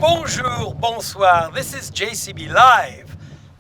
Bonjour, bonsoir. This is JCB Live,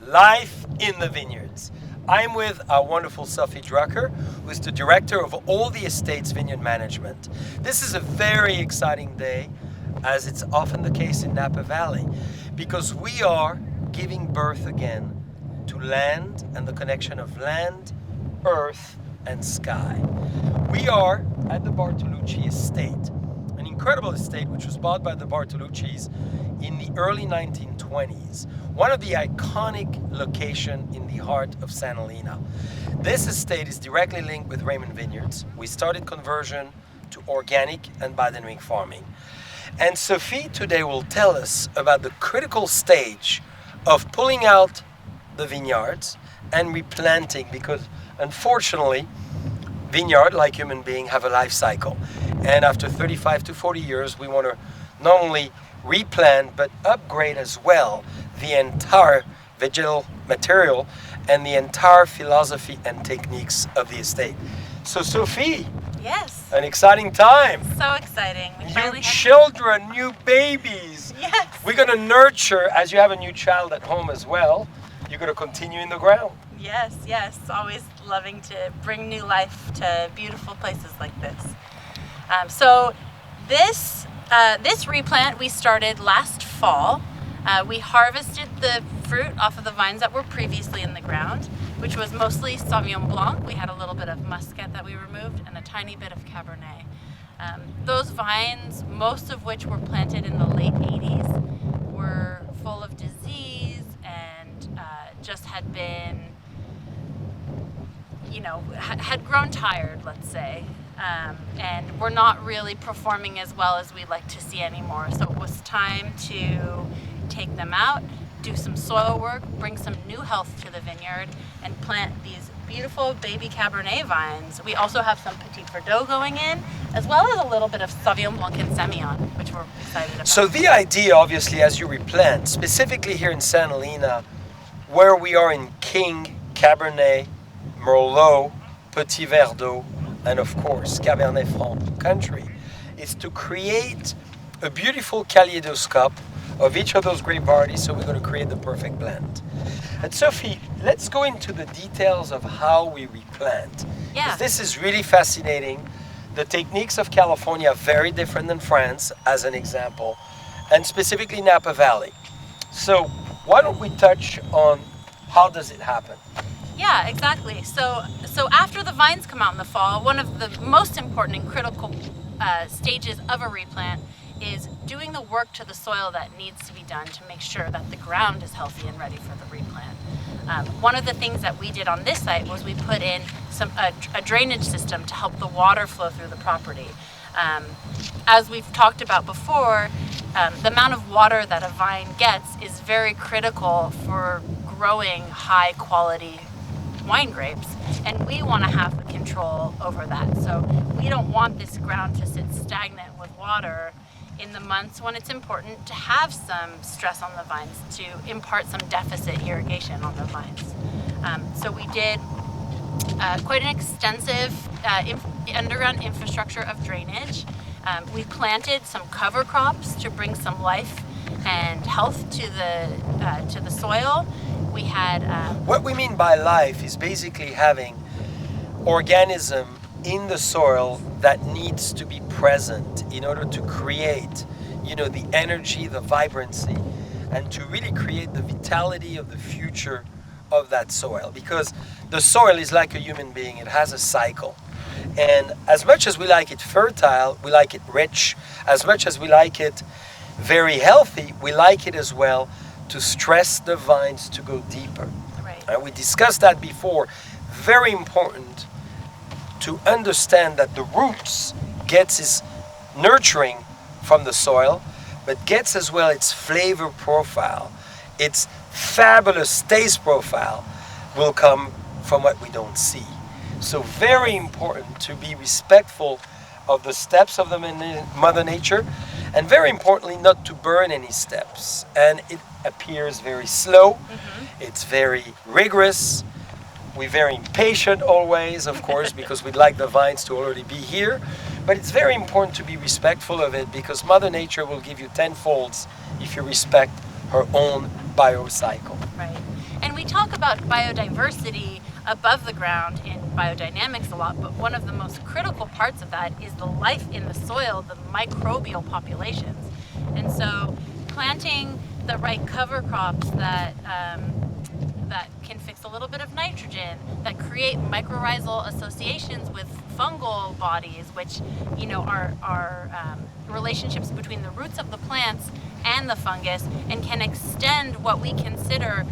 Life in the Vineyards. I'm with our wonderful Sophie Drucker, who is the director of all the estate's vineyard management. This is a very exciting day, as it's often the case in Napa Valley, because we are giving birth again to land and the connection of land, earth, and sky. We are at the Bartolucci estate, an incredible estate which was bought by the Bartoluccis in the early 1920s, one of the iconic locations in the heart of Santa Elena. This estate is directly linked with Raymond Vineyards. We started conversion to organic and biodynamic farming. And Sophie today will tell us about the critical stage of pulling out the vineyards and replanting, because unfortunately, vineyard, like human beings, have a life cycle. And after 35 to 40 years, we want to not only replant, but upgrade as well the entire vegetal material and the entire philosophy and techniques of the estate. So Sophie, yes, an exciting time. So exciting. New children, new babies. Yes. We're going to nurture, as you have a new child at home as well, you're going to continue in the ground. Yes. Always loving to bring new life to beautiful places like this. So this replant we started last fall. We harvested the fruit off of the vines that were previously in the ground, which was mostly Sauvignon Blanc. We had a little bit of Muscat that we removed and a tiny bit of Cabernet. Those vines, most of which were planted in the late 80s, were full of disease and just had been, had grown tired, let's say. And we're not really performing as well as we'd like to see anymore. So it was time to take them out, do some soil work, bring some new health to the vineyard, and plant these beautiful baby Cabernet vines. We also have some Petit Verdot going in, as well as a little bit of Sauvignon Blanc and Semillon, which we're excited about. So the idea, obviously, as you replant, specifically here in Santa Elena, where we are in King, Cabernet, Merlot, Petit Verdot, and of course Cabernet Franc country, is to create a beautiful kaleidoscope of each of those grape varieties, so we're going to create the perfect blend. And Sophie, let's go into the details of how we replant. Yeah. This is really fascinating. The techniques of California are very different than France, as an example, and specifically Napa Valley. So why don't we touch on how does it happen? Yeah, exactly. So after the vines come out in the fall, one of the most important and critical stages of a replant is doing the work to the soil that needs to be done to make sure that the ground is healthy and ready for the replant. One of the things that we did on this site was we put in a drainage system to help the water flow through the property. As we've talked about before, the amount of water that a vine gets is very critical for growing high quality wine grapes, and we want to have the control over that. So we don't want this ground to sit stagnant with water in the months when it's important to have some stress on the vines, to impart some deficit irrigation on the vines. So we did quite an extensive underground infrastructure of drainage. We planted some cover crops to bring some life and health to the soil. We had what we mean by life is basically having organism in the soil that needs to be present in order to create, the energy, the vibrancy, and to really create the vitality of the future of that soil. Because the soil is like a human being, it has a cycle. And as much as we like it fertile, we like it rich, as much as we like it very healthy, we like it as well to stress the vines to go deeper. Right. And we discussed that before. Very important to understand that the roots gets its nurturing from the soil, but gets as well its flavor profile, its fabulous taste profile will come from what we don't see. So very important to be respectful of the steps of the Mother Nature, and very importantly not to burn any steps. And it appears very slow, it's very rigorous, we're very impatient always, of course, because we'd like the vines to already be here, but it's very important to be respectful of it, because Mother Nature will give you tenfolds if you respect her own biocycle. Right. And we talk about biodiversity above the ground in biodynamics a lot, but one of the most critical parts of that is the life in the soil, the microbial populations. And so planting the right cover crops that can fix a little bit of nitrogen, that create mycorrhizal associations with fungal bodies, which, you know, are relationships between the roots of the plants and the fungus, and can extend what we consider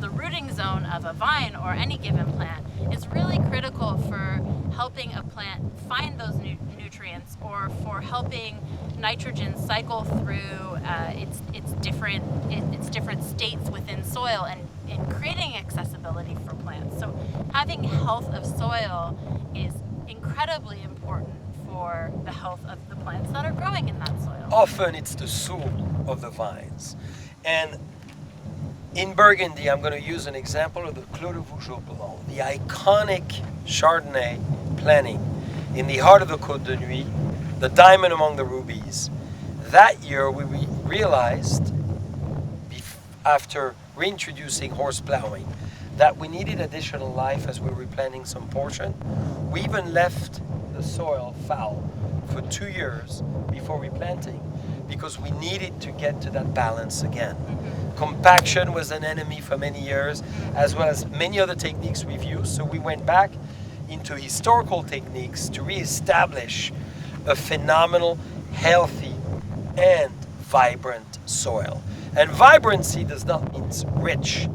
the rooting zone of a vine or any given plant, is really critical for helping a plant find those nutrients, or for helping nitrogen cycle through its different states within soil, and creating accessibility for plants. So having health of soil is incredibly important for the health of the plants that are growing in that soil. Often it's the soul of the vines. And in Burgundy, I'm going to use an example of the Clos de Vougeot-Blanc, the iconic Chardonnay planting in the heart of the Côte de Nuit, the diamond among the rubies. That year we realized, after reintroducing horse plowing, that we needed additional life as we were replanting some portion. We even left the soil fallow for 2 years before replanting, because we needed to get to that balance again. Compaction was an enemy for many years, as well as many other techniques we've used. So we went back into historical techniques to reestablish a phenomenal, healthy, and vibrant soil. And vibrancy does not mean rich.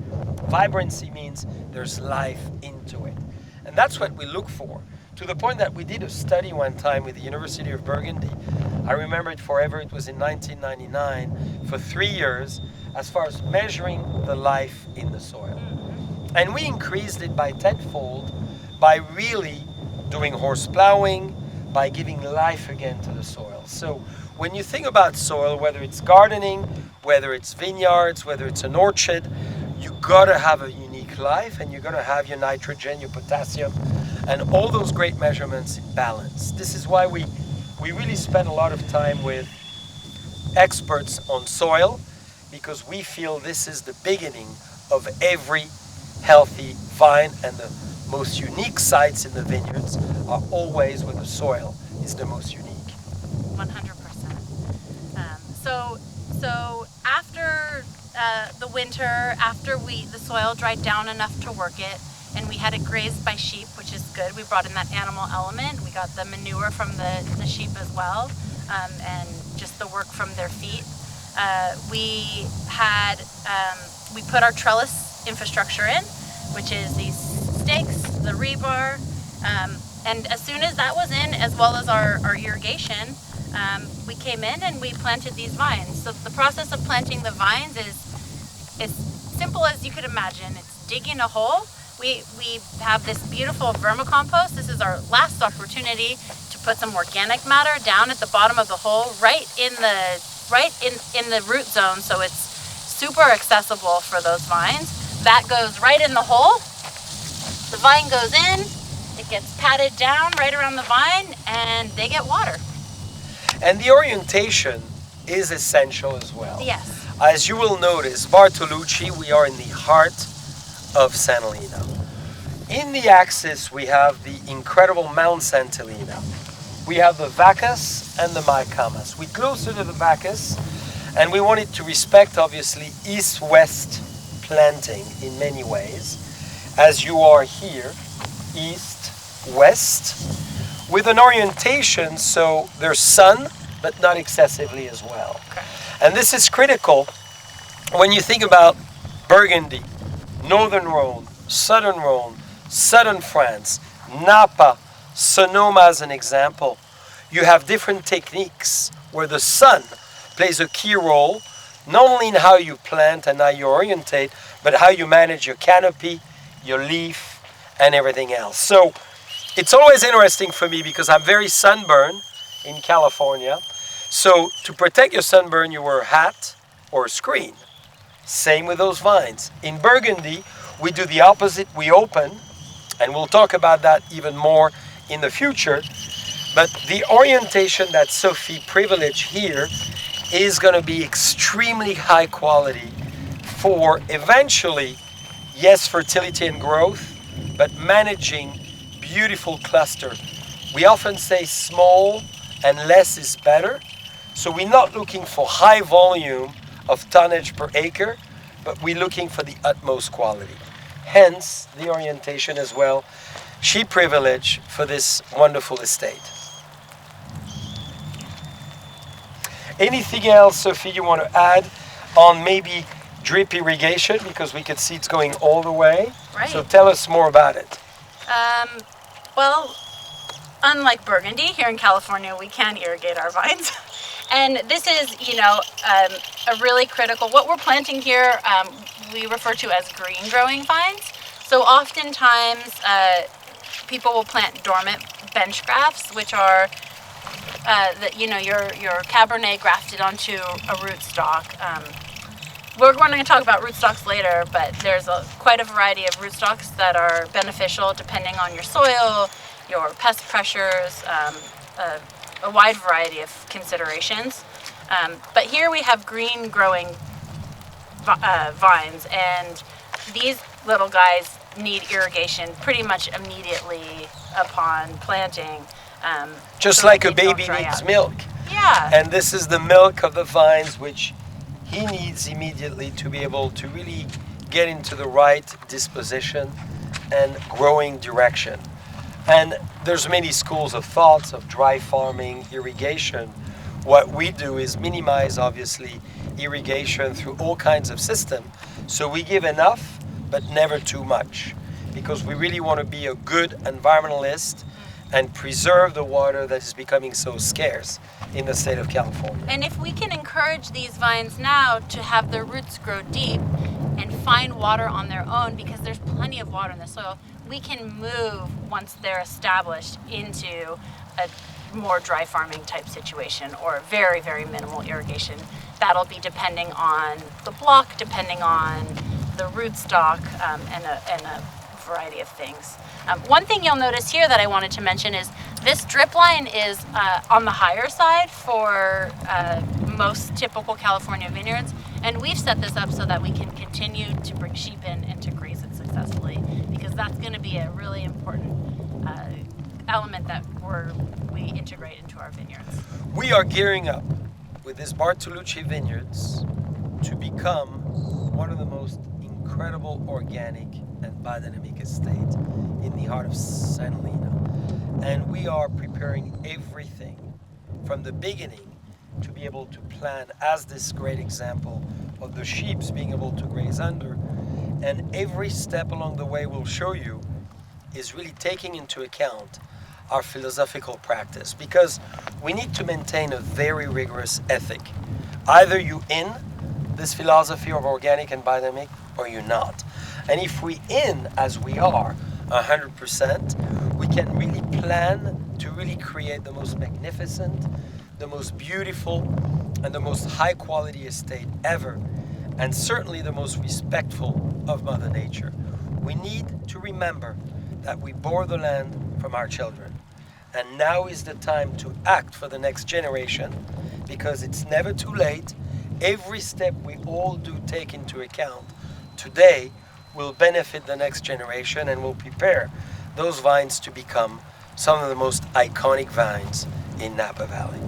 Vibrancy means there's life into it. And that's what we look for. To the point that we did a study one time with the University of Burgundy. I remember it forever. It was in 1999, for 3 years, as far as measuring the life in the soil. And we increased it by tenfold by really doing horse plowing, by giving life again to the soil. So when you think about soil, whether it's gardening, whether it's vineyards, whether it's an orchard, you gotta have a unique life, and you're gonna have your nitrogen, your potassium, and all those great measurements in balance. This is why we really spend a lot of time with experts on soil, because we feel this is the beginning of every healthy vine, and the most unique sites in the vineyards are always where the soil is the most unique. 100%. So after the winter, after the soil dried down enough to work it, and we had it grazed by sheep, which is good. We brought in that animal element. We got the manure from the sheep as well, and just the work from their feet. We put our trellis infrastructure in, which is these stakes, the rebar, and as soon as that was in, as well as our irrigation, we came in and we planted these vines. So the process of planting the vines is as simple as you could imagine. It's digging a hole. We have this beautiful vermicompost. This is our last opportunity to put some organic matter down at the bottom of the hole, right in the root zone, so it's super accessible for those vines. That goes right in the hole. The vine goes in, it gets patted down right around the vine, and they get water. And the orientation is essential as well. Yes. As you will notice, Bartolucci, we are in the heart of Sant'Elena. In the axis, we have the incredible Mount Sant'Elena. We have the Vacas and the Maicamas. We're closer to the Vacas, and we wanted to respect, obviously, east-west planting in many ways, as you are here, east-west, with an orientation so there's sun, but not excessively as well. Okay. And this is critical when you think about Burgundy, Northern Rhone, Southern Rhone, Southern France, Napa, Sonoma as an example. You have different techniques where the sun plays a key role, not only in how you plant and how you orientate, but how you manage your canopy, your leaf, and everything else. So it's always interesting for me because I'm very sunburned in California. So to protect your sunburn, you wear a hat or a screen. Same with those vines. In Burgundy, we do the opposite. We open, and we'll talk about that even more in the future. But the orientation that Sophie privileged here is going to be extremely high quality for eventually, yes, fertility and growth, but managing beautiful cluster. We often say small and less is better. So we're not looking for high volume of tonnage per acre, but we're looking for the utmost quality. Hence the orientation as well, sheep privilege for this wonderful estate. Anything else, Sophie, you want to add on maybe drip irrigation, because we can see it's going all the way? Right. So tell us more about it. Well, unlike Burgundy, here in California, we can irrigate our vines. And this is, a really critical, what we're planting here, we refer to as green growing vines. So oftentimes, people will plant dormant bench grafts, which are, your Cabernet grafted onto a rootstock. We're going to talk about rootstocks later, but there's quite a variety of rootstocks that are beneficial depending on your soil, your pest pressures, a wide variety of considerations. But here we have green growing vines, and these little guys need irrigation pretty much immediately upon planting. Just so like a they don't baby dry needs out. milk. Yeah. And this is the milk of the vines, which he needs immediately to be able to really get into the right disposition and growing direction. And there's many schools of thoughts of dry farming, irrigation. What we do is minimize, obviously, irrigation through all kinds of systems. So we give enough, but never too much, because we really want to be a good environmentalist and preserve the water that is becoming so scarce in the state of California. And if we can encourage these vines now to have their roots grow deep and find water on their own, because there's plenty of water in the soil, we can move, once they're established, into a more dry farming type situation or very, very minimal irrigation. That'll be depending on the block, depending on the rootstock, and a variety of things. One thing you'll notice here that I wanted to mention is this drip line is on the higher side for most typical California vineyards, and we've set this up so that we can continue to bring sheep in and to graze it successfully, because that's going to be a really important element that we integrate into our vineyards. We are gearing up with this Bartolucci Vineyards to become one of the most incredible organic and biodynamic estate in the heart of Santa Elena. And we are preparing everything from the beginning to be able to plan, as this great example of the sheep being able to graze under. And every step along the way we'll show you is really taking into account our philosophical practice, because we need to maintain a very rigorous ethic. Either you in this philosophy of organic and biodynamic, or you're not. And if we in, as we are, 100%, we can really plan to really create the most magnificent, the most beautiful, and the most high quality estate ever, and certainly the most respectful of Mother Nature. We need to remember that we bore the land from our children. And now is the time to act for the next generation, because it's never too late. Every step we all do take into account today will benefit the next generation and will prepare those vines to become some of the most iconic vines in Napa Valley.